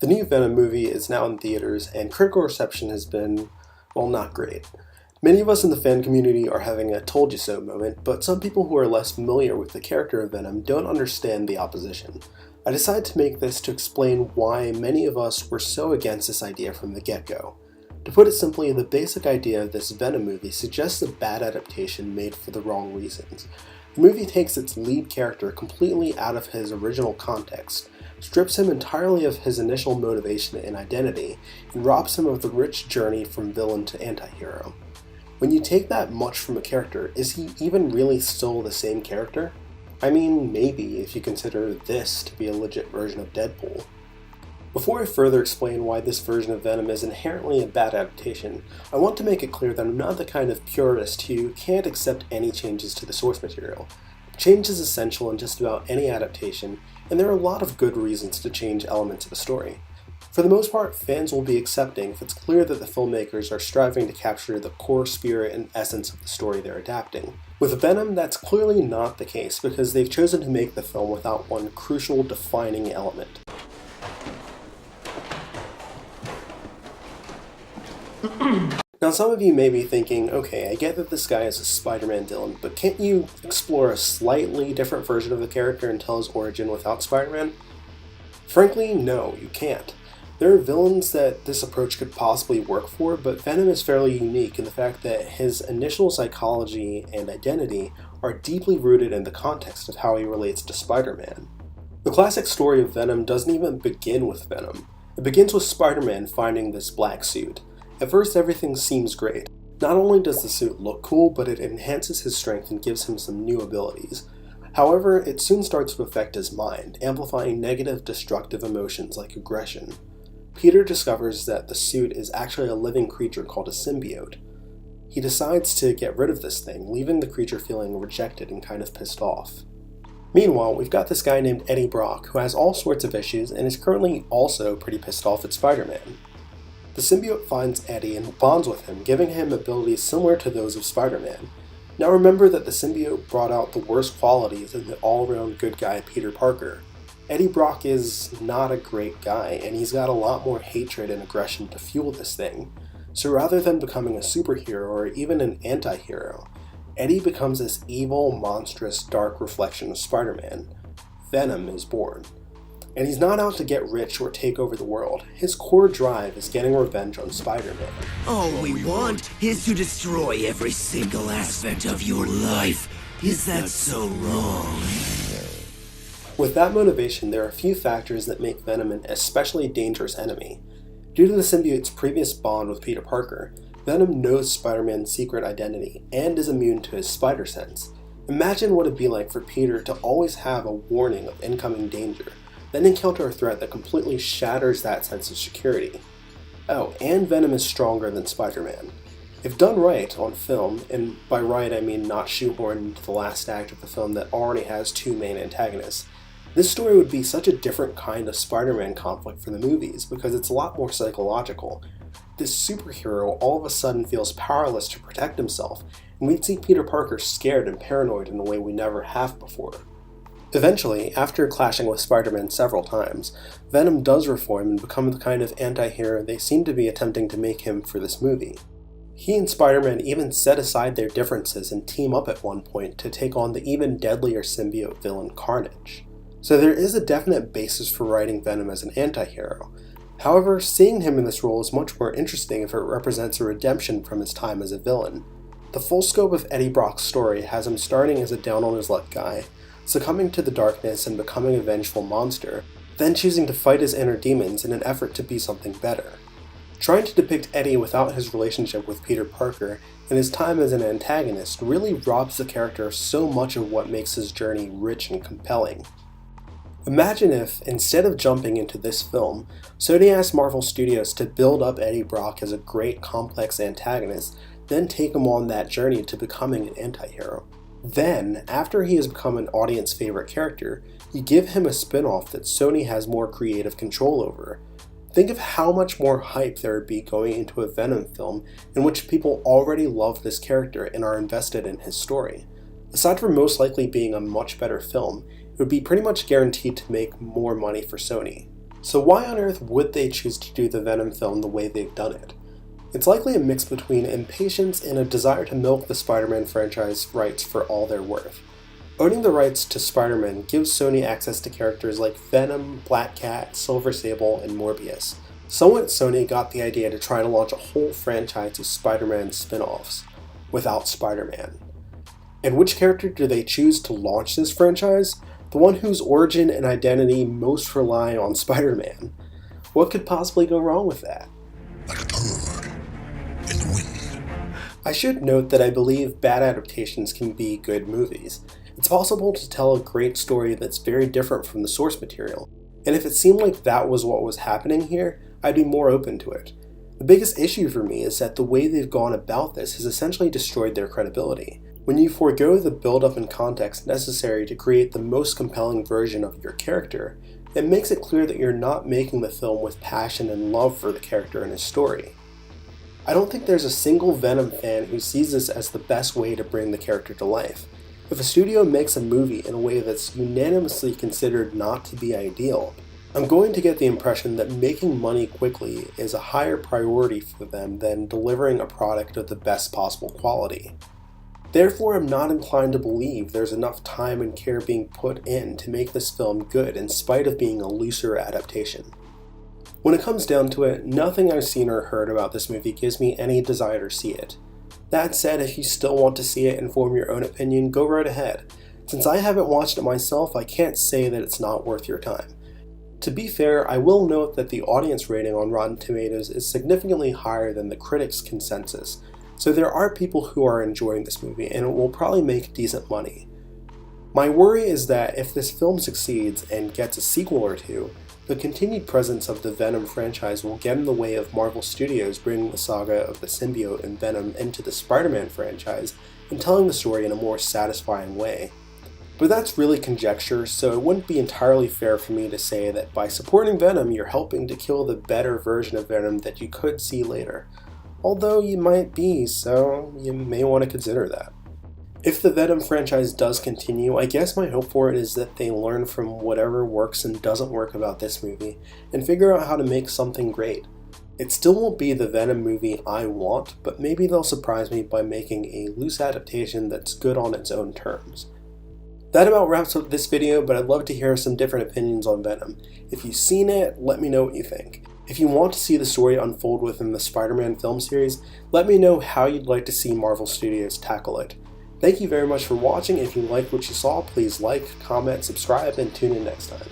The new Venom movie is now in theaters, and critical reception has been, well, not great. Many of us in the fan community are having a told you so moment, but some people who are less familiar with the character of Venom don't understand the opposition. I decided to make this to explain why many of us were so against this idea from the get-go. To put it simply, the basic idea of this Venom movie suggests a bad adaptation made for the wrong reasons. The movie takes its lead character completely out of his original context, strips him entirely of his initial motivation and identity, and robs him of the rich journey from villain to anti-hero. When you take that much from a character, is he even really still the same character? I mean, maybe, if you consider this to be a legit version of Deadpool. Before I further explain why this version of Venom is inherently a bad adaptation, I want to make it clear that I'm not the kind of purist who can't accept any changes to the source material. Change is essential in just about any adaptation, and there are a lot of good reasons to change elements of a story. For the most part, fans will be accepting if it's clear that the filmmakers are striving to capture the core spirit and essence of the story they're adapting. With Venom, that's clearly not the case because they've chosen to make the film without one crucial defining element. Now some of you may be thinking, okay, I get that this guy is a Spider-Man villain, but can't you explore a slightly different version of the character and tell his origin without Spider-Man? Frankly, no, you can't. There are villains that this approach could possibly work for, but Venom is fairly unique in the fact that his initial psychology and identity are deeply rooted in the context of how he relates to Spider-Man. The classic story of Venom doesn't even begin with Venom. It begins with Spider-Man finding this black suit. At first, everything seems great. Not only does the suit look cool, but it enhances his strength and gives him some new abilities. However, it soon starts to affect his mind, amplifying negative, destructive emotions like aggression. Peter discovers that the suit is actually a living creature called a symbiote. He decides to get rid of this thing, leaving the creature feeling rejected and kind of pissed off. Meanwhile, we've got this guy named Eddie Brock, who has all sorts of issues and is currently also pretty pissed off at Spider-Man. The symbiote finds Eddie and bonds with him, giving him abilities similar to those of Spider-Man. Now remember that the symbiote brought out the worst qualities in the all-around good guy Peter Parker. Eddie Brock is not a great guy, and he's got a lot more hatred and aggression to fuel this thing. So rather than becoming a superhero or even an anti-hero, Eddie becomes this evil, monstrous, dark reflection of Spider-Man. Venom is born. And he's not out to get rich or take over the world. His core drive is getting revenge on Spider-Man. All we want is to destroy every single aspect of your life. Is that so wrong? With that motivation, there are a few factors that make Venom an especially dangerous enemy. Due to the symbiote's previous bond with Peter Parker, Venom knows Spider-Man's secret identity and is immune to his spider sense. Imagine what it'd be like for Peter to always have a warning of incoming danger, then encounter a threat that completely shatters that sense of security. Oh, and Venom is stronger than Spider-Man. If done right on film, and by right I mean not shoehorned into the last act of the film that already has two main antagonists, this story would be such a different kind of Spider-Man conflict for the movies because it's a lot more psychological. This superhero all of a sudden feels powerless to protect himself, and we'd see Peter Parker scared and paranoid in a way we never have before. Eventually, after clashing with Spider-Man several times, Venom does reform and become the kind of anti-hero they seem to be attempting to make him for this movie. He and Spider-Man even set aside their differences and team up at one point to take on the even deadlier symbiote villain Carnage. So there is a definite basis for writing Venom as an anti-hero. However, seeing him in this role is much more interesting if it represents a redemption from his time as a villain. The full scope of Eddie Brock's story has him starting as a down-on-his-luck guy, succumbing to the darkness and becoming a vengeful monster, then choosing to fight his inner demons in an effort to be something better. Trying to depict Eddie without his relationship with Peter Parker and his time as an antagonist really robs the character of so much of what makes his journey rich and compelling. Imagine if, instead of jumping into this film, Sony asked Marvel Studios to build up Eddie Brock as a great complex antagonist, then take him on that journey to becoming an anti-hero. Then, after he has become an audience favorite character, you give him a spin-off that Sony has more creative control over. Think of how much more hype there would be going into a Venom film in which people already love this character and are invested in his story. Aside from most likely being a much better film, it would be pretty much guaranteed to make more money for Sony. So why on earth would they choose to do the Venom film the way they've done it? It's likely a mix between impatience and a desire to milk the Spider-Man franchise rights for all they're worth. Owning the rights to Spider-Man gives Sony access to characters like Venom, Black Cat, Silver Sable, and Morbius. Someone at Sony got the idea to try to launch a whole franchise of Spider-Man spin-offs without Spider-Man. And which character do they choose to launch this franchise? The one whose origin and identity most rely on Spider-Man. What could possibly go wrong with that? Like a bird in the wind. I should note that I believe bad adaptations can be good movies. It's possible to tell a great story that's very different from the source material, and if it seemed like that was what was happening here, I'd be more open to it. The biggest issue for me is that the way they've gone about this has essentially destroyed their credibility. When you forego the build-up and context necessary to create the most compelling version of your character, it makes it clear that you're not making the film with passion and love for the character and his story. I don't think there's a single Venom fan who sees this as the best way to bring the character to life. If a studio makes a movie in a way that's unanimously considered not to be ideal, I'm going to get the impression that making money quickly is a higher priority for them than delivering a product of the best possible quality. Therefore, I'm not inclined to believe there's enough time and care being put in to make this film good in spite of being a looser adaptation. When it comes down to it, nothing I've seen or heard about this movie gives me any desire to see it. That said, if you still want to see it and form your own opinion, go right ahead. Since I haven't watched it myself, I can't say that it's not worth your time. To be fair, I will note that the audience rating on Rotten Tomatoes is significantly higher than the critics' consensus, so there are people who are enjoying this movie and it will probably make decent money. My worry is that if this film succeeds and gets a sequel or two, the continued presence of the Venom franchise will get in the way of Marvel Studios bringing the saga of the symbiote and Venom into the Spider-Man franchise and telling the story in a more satisfying way. But that's really conjecture, so it wouldn't be entirely fair for me to say that by supporting Venom you're helping to kill the better version of Venom that you could see later. Although you might be, so you may want to consider that. If the Venom franchise does continue, I guess my hope for it is that they learn from whatever works and doesn't work about this movie, and figure out how to make something great. It still won't be the Venom movie I want, but maybe they'll surprise me by making a loose adaptation that's good on its own terms. That about wraps up this video, but I'd love to hear some different opinions on Venom. If you've seen it, let me know what you think. If you want to see the story unfold within the Spider-Man film series, let me know how you'd like to see Marvel Studios tackle it. Thank you very much for watching. If you liked what you saw, please like, comment, subscribe, and tune in next time.